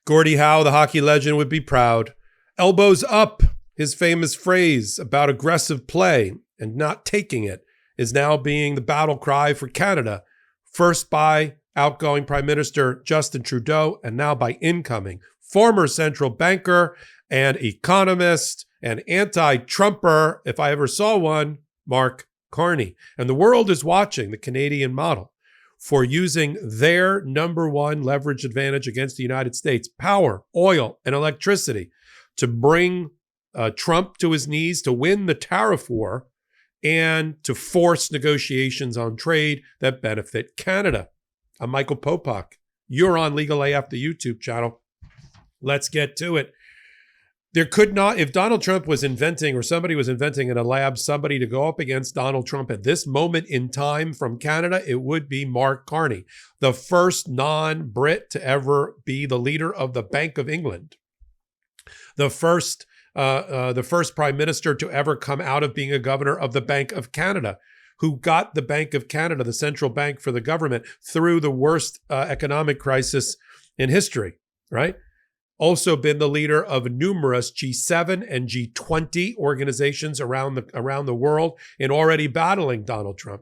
Gordie Howe, the hockey legend, would be proud. Elbows up, his famous phrase about aggressive play and not taking it, is now being the battle cry for Canada, first by outgoing Prime Minister Justin Trudeau and now by incoming former central banker and economist and anti-Trumper, if I ever saw one, Mark Carney. And the world is watching the Canadian model for using their number one leverage advantage against the United States, power, oil, and electricity, to bring Trump to his knees, to win the tariff war, and to force negotiations on trade that benefit Canada. I'm Michael Popok. You're on Legal AF, the YouTube channel. Let's get to it. There could not, if Donald Trump was inventing, or somebody was inventing in a lab, somebody to go up against Donald Trump at this moment in time from Canada, it would be Mark Carney, the first non-Brit to ever be the leader of the Bank of England, the first Prime Minister to ever come out of being a governor of the Bank of Canada, who got the Bank of Canada, the central bank for the government, through the worst economic crisis in history, right? Also been the leader of numerous G7 and G20 organizations around the world and already battling Donald Trump.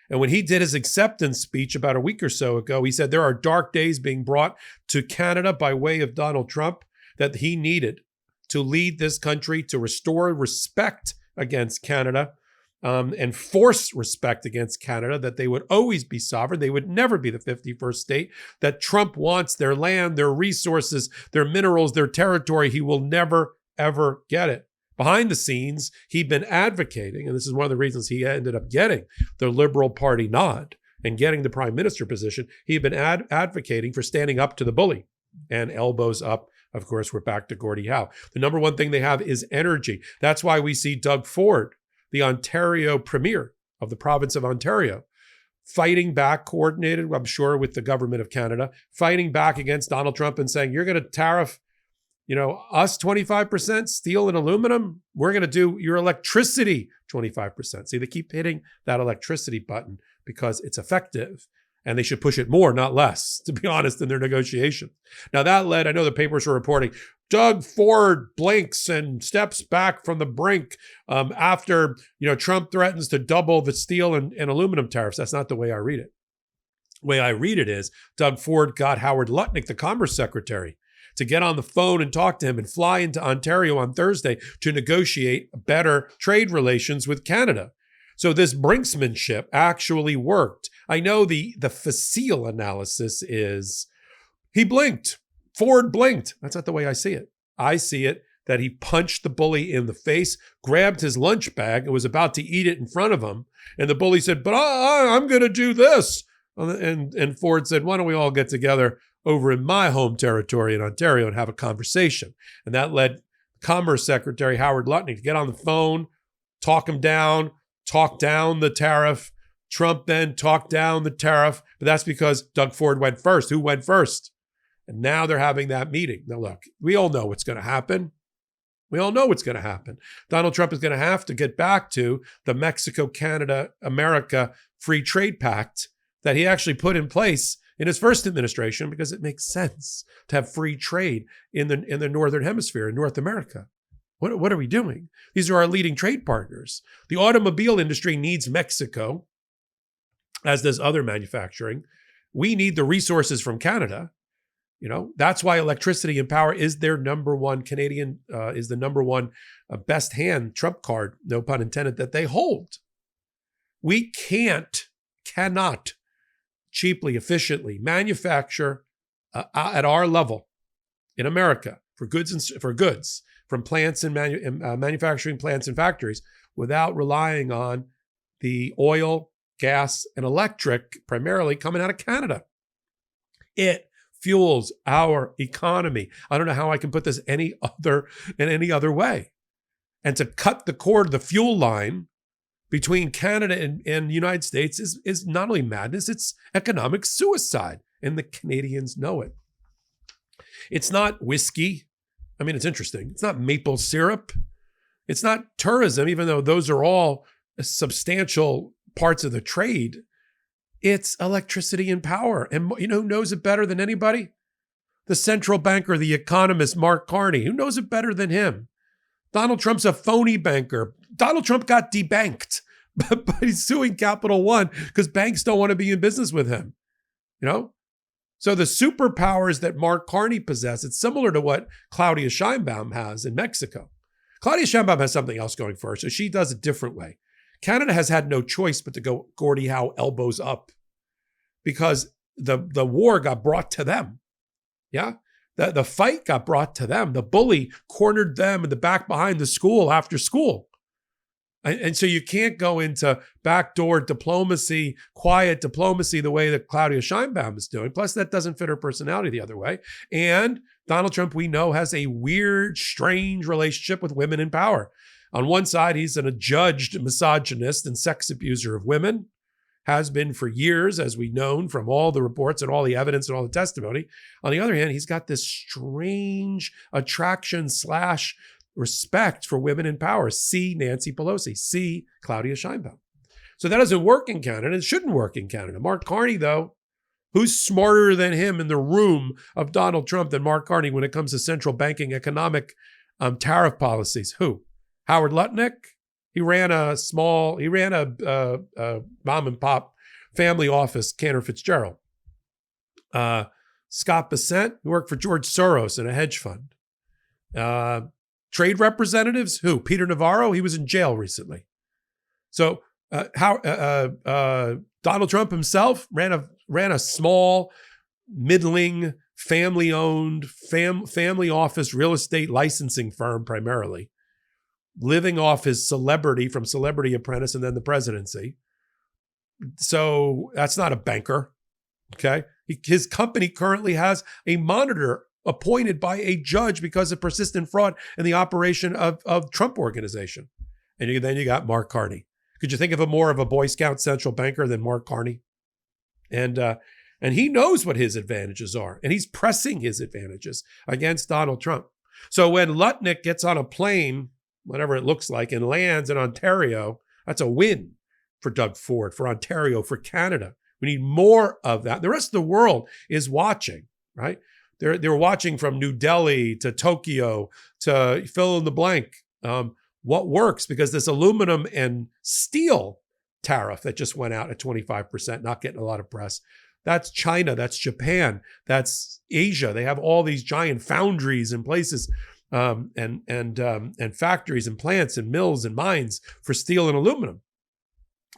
And when he did his acceptance speech about a week or so ago, he said there are dark days being brought to Canada by way of Donald Trump that he needed to lead this country, to restore respect against Canada, and force respect against Canada, that they would always be sovereign. They would never be the 51st state, that Trump wants their land, their resources, their minerals, their territory. He will never, ever get it. Behind the scenes, he'd been advocating, and this is one of the reasons he ended up getting the Liberal Party nod and getting the prime minister position. He'd been advocating for standing up to the bully, and elbows up. Of course, we're back to Gordie Howe. The number one thing they have is energy. That's why we see Doug Ford, the Ontario premier of the province of Ontario, fighting back, coordinated, I'm sure, with the government of Canada, fighting back against Donald Trump and saying, you're going to tariff, us 25%, steel and aluminum. We're going to do your electricity 25%. See, they keep hitting that electricity button because it's effective. And they should push it more, not less, to be honest, in their negotiation. Now that led, I know the papers were reporting, Doug Ford blinks and steps back from the brink after Trump threatens to double the steel and aluminum tariffs. That's not the way I read it. The way I read it is Doug Ford got Howard Lutnick, the Commerce Secretary, to get on the phone and talk to him and fly into Ontario on Thursday to negotiate better trade relations with Canada. So this brinksmanship actually worked. I know the facile analysis is he blinked. Ford blinked. That's not the way I see it. I see it that he punched the bully in the face, grabbed his lunch bag, and was about to eat it in front of him. And the bully said, but I'm going to do this. And Ford said, why don't we all get together over in my home territory in Ontario and have a conversation? And that led Commerce Secretary Howard Lutnick to get on the phone, talk him down, talk down the tariff. Trump then talked down the tariff, but that's because Doug Ford went first. Who went first? And now they're having that meeting. Now, look, we all know what's going to happen. We all know what's going to happen. Donald Trump is going to have to get back to the Mexico, Canada, America Free Trade Pact that he actually put in place in his first administration, because it makes sense to have free trade in the Northern Hemisphere, in North America. What are we doing? These are our leading trade partners. The automobile industry needs Mexico, as does other manufacturing. We need the resources from Canada. That's why electricity and power is their number one, Canadian is the number one best hand trump card, no pun intended, that they hold. We cannot cheaply, efficiently manufacture at our level in America for goods from plants and manufacturing plants and factories without relying on the oil, gas, and electric primarily coming out of Canada. It fuels our economy. I don't know how I can put this any other way. And to cut the cord, the fuel line between Canada and the United States is not only madness, it's economic suicide. And the Canadians know it. It's not whiskey. I mean, it's interesting. It's not maple syrup. It's not tourism, even though those are all substantial parts of the trade. It's electricity and power. And who knows it better than anybody? The central banker, the economist, Mark Carney. Who knows it better than him? Donald Trump's a phony banker. Donald Trump got debanked, but he's suing Capital One because banks don't want to be in business with him. You know? So the superpowers that Mark Carney possesses, it's similar to what Claudia Sheinbaum has in Mexico. Claudia Sheinbaum has something else going for her, so she does it different way. Canada has had no choice but to go Gordie Howe elbows up because the war got brought to them. Yeah? The fight got brought to them. The bully cornered them in the back behind the school after school. And so you can't go into backdoor diplomacy, quiet diplomacy, the way that Claudia Sheinbaum is doing. Plus, that doesn't fit her personality the other way. And Donald Trump, we know, has a weird, strange relationship with women in power. On one side, he's an adjudged misogynist and sex abuser of women, has been for years, as we've known from all the reports and all the evidence and all the testimony. On the other hand, he's got this strange attraction / respect for women in power. See Nancy Pelosi, see Claudia Sheinbaum. So that doesn't work in Canada. It shouldn't work in Canada. Mark Carney, though, who's smarter than him in the room of Donald Trump than Mark Carney when it comes to central banking economic tariff policies? Who? Howard Lutnick? He ran a mom and pop family office, Cantor Fitzgerald. Scott Bessent, who worked for George Soros in a hedge fund. Trade representatives, who? Peter Navarro, he was in jail recently. So Donald Trump himself ran a small, middling, family-owned, family office real estate licensing firm primarily, living off his celebrity from Celebrity Apprentice and then the presidency. So that's not a banker, okay? His company currently has a monitor appointed by a judge because of persistent fraud in the operation of Trump Organization. And then you got Mark Carney. Could you think of more of a Boy Scout central banker than Mark Carney? And he knows what his advantages are, and he's pressing his advantages against Donald Trump. So when Lutnick gets on a plane, whatever it looks like, and lands in Ontario, that's a win for Doug Ford, for Ontario, for Canada. We need more of that. The rest of the world is watching, right? They're watching from New Delhi to Tokyo to fill in the blank. What works? Because this aluminum and steel tariff that just went out at 25%, not getting a lot of press. That's China, that's Japan, that's Asia. They have all these giant foundries and places and factories and plants and mills and mines for steel and aluminum.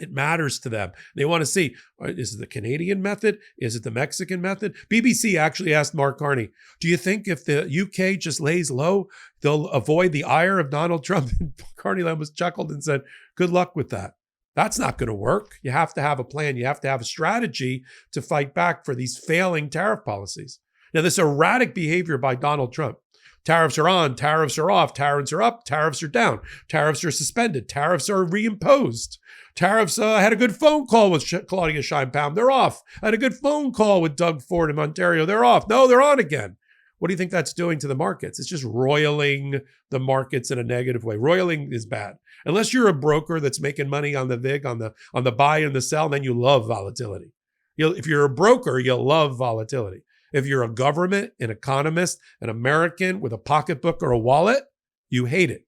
It matters to them. They want to see, is it the Canadian method? Is it the Mexican method? BBC actually asked Mark Carney, do you think if the UK just lays low, they'll avoid the ire of Donald Trump? And Carney was chuckled and said, good luck with that. That's not going to work. You have to have a plan. You have to have a strategy to fight back for these failing tariff policies. Now, this erratic behavior by Donald Trump, tariffs are on, tariffs are off, tariffs are up, tariffs are down, tariffs are suspended, tariffs are reimposed. Tariffs, I had a good phone call with Claudia Sheinbaum, they're off. I had a good phone call with Doug Ford in Ontario, they're off. No, they're on again. What do you think that's doing to the markets? It's just roiling the markets in a negative way. Roiling is bad. Unless you're a broker that's making money on the VIG, on the buy and the sell, then you love volatility. If you're a broker, you'll love volatility. If you're a government, an economist, an American with a pocketbook or a wallet, you hate it.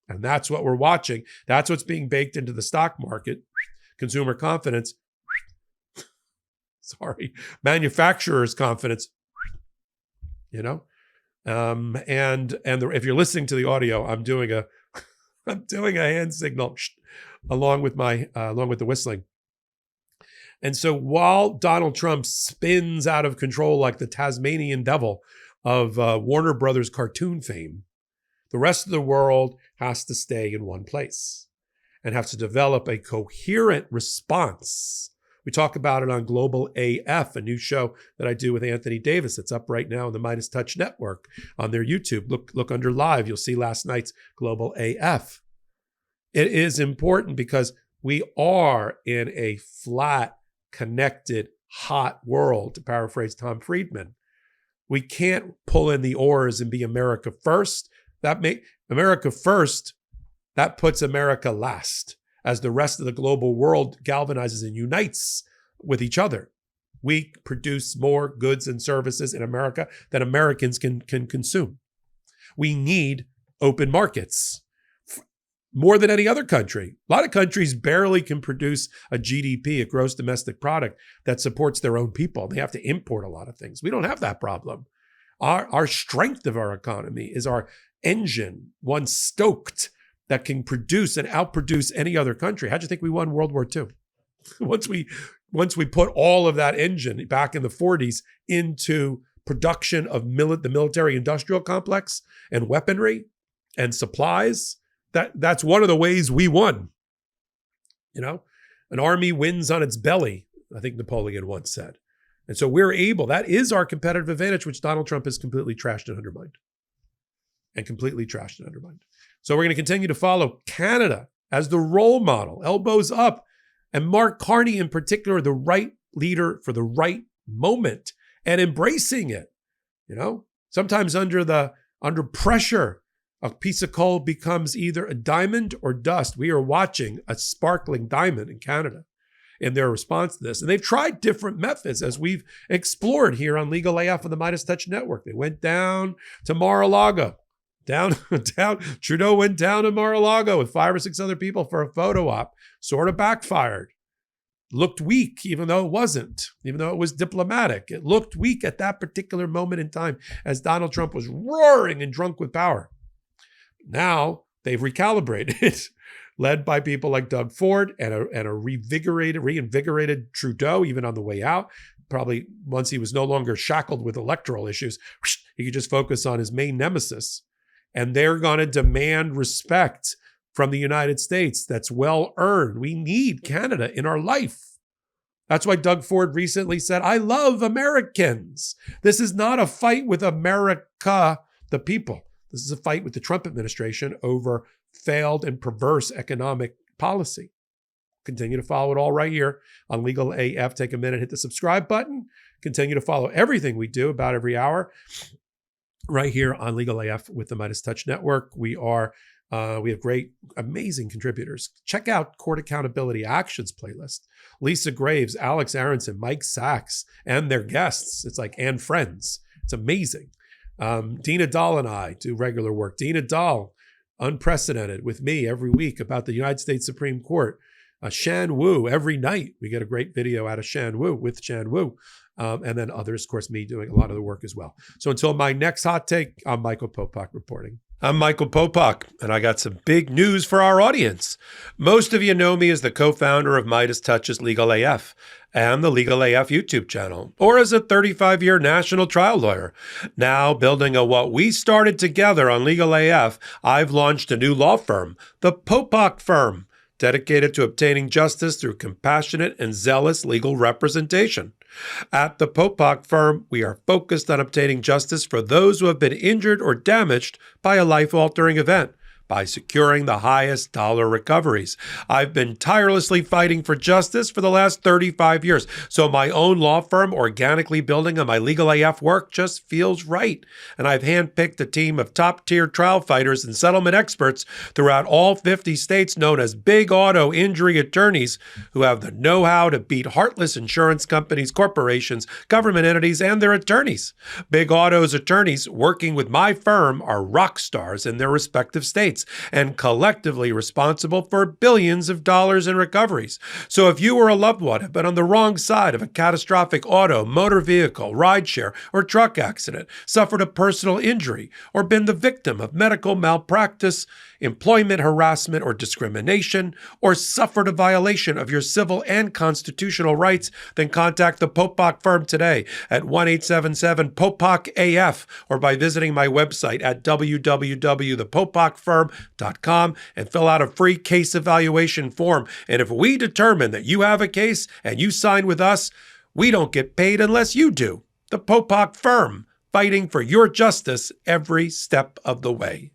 And that's what we're watching. That's what's being baked into the stock market. Consumer confidence. Manufacturers' confidence. You know? If you're listening to the audio, I'm doing a hand signal along with the whistling. And so while Donald Trump spins out of control like the Tasmanian devil of Warner Brothers cartoon fame, the rest of the world has to stay in one place and has to develop a coherent response. We talk about it on Global AF, a new show that I do with Anthony Davis. It's up right now on the Midas Touch Network on their YouTube. Look under live. You'll see last night's Global AF. It is important because we are in a flat, connected, hot world, to paraphrase Tom Friedman. We can't pull in the oars and be America first. America first, that puts America last as the rest of the global world galvanizes and unites with each other. We produce more goods and services in America than Americans can consume. We need open markets more than any other country. A lot of countries barely can produce a GDP, a gross domestic product, that supports their own people. They have to import a lot of things. We don't have that problem. Our strength of our economy is our engine, one stoked, that can produce and outproduce any other country. How'd you think we won World War II? Once we put all of that engine back in the 40s into production of the military industrial complex and weaponry and supplies, that's one of the ways we won. You know, an army wins on its belly, I think Napoleon once said. And so we're able, that is our competitive advantage, which Donald Trump has completely trashed and undermined. So we're going to continue to follow Canada as the role model, elbows up, and Mark Carney in particular, the right leader for the right moment and embracing it. You know, sometimes under pressure, a piece of coal becomes either a diamond or dust. We are watching a sparkling diamond in Canada in their response to this. And they've tried different methods, as we've explored here on Legal AF on the Midas Touch Network. They went down to Mar-a-Lago. Trudeau went down to Mar-a-Lago with 5 or 6 other people for a photo op. Sort of backfired. Looked weak, even though it wasn't, even though it was diplomatic. It looked weak at that particular moment in time as Donald Trump was roaring and drunk with power. Now they've recalibrated, led by people like Doug Ford and a reinvigorated Trudeau, even on the way out. Probably once he was no longer shackled with electoral issues, he could just focus on his main nemesis. And they're going to demand respect from the United States that's well earned. We need Canada in our life. That's why Doug Ford recently said, I love Americans. This is not a fight with America, the people. This is a fight with the Trump administration over failed and perverse economic policy. Continue to follow it all right here on Legal AF. Take a minute, hit the subscribe button. Continue to follow everything we do about every hour right here on Legal AF with the Midas Touch Network. We have great, amazing contributors. Check out Court Accountability Actions playlist. Lisa Graves, Alex Aronson, Mike Sachs, and their guests. It's like, and friends. It's amazing. Dina Dahl and I do regular work. Dina Dahl, unprecedented, with me every week about the United States Supreme Court. Shan Wu, every night we get a great video out of Shan Wu with Shan Wu. And then others, of course, me doing a lot of the work as well. So until my next hot take, I'm Michael Popok reporting. I'm Michael Popok, and I got some big news for our audience. Most of you know me as the co-founder of Midas Touch's Legal AF and the Legal AF YouTube channel, or as a 35-year national trial lawyer. Now, building on what we started together on Legal AF, I've launched a new law firm, the Popok Firm, dedicated to obtaining justice through compassionate and zealous legal representation. At the Popok Firm, we are focused on obtaining justice for those who have been injured or damaged by a life-altering event by securing the highest dollar recoveries. I've been tirelessly fighting for justice for the last 35 years, so my own law firm organically building on my Legal AF work just feels right. And I've handpicked a team of top-tier trial fighters and settlement experts throughout all 50 states known as big auto injury attorneys who have the know-how to beat heartless insurance companies, corporations, government entities, and their attorneys. Big Auto's attorneys working with my firm are rock stars in their respective states and collectively responsible for billions of dollars in recoveries. So if you or a loved one have been on the wrong side of a catastrophic auto, motor vehicle, rideshare, or truck accident, suffered a personal injury, or been the victim of medical malpractice, employment harassment or discrimination, or suffered a violation of your civil and constitutional rights, then contact the Popok Firm today at 1-877-POPOK-AF or by visiting my website at www.thepopokfirm.com and fill out a free case evaluation form. And if we determine that you have a case and you sign with us, we don't get paid unless you do. The Popok Firm, fighting for your justice every step of the way.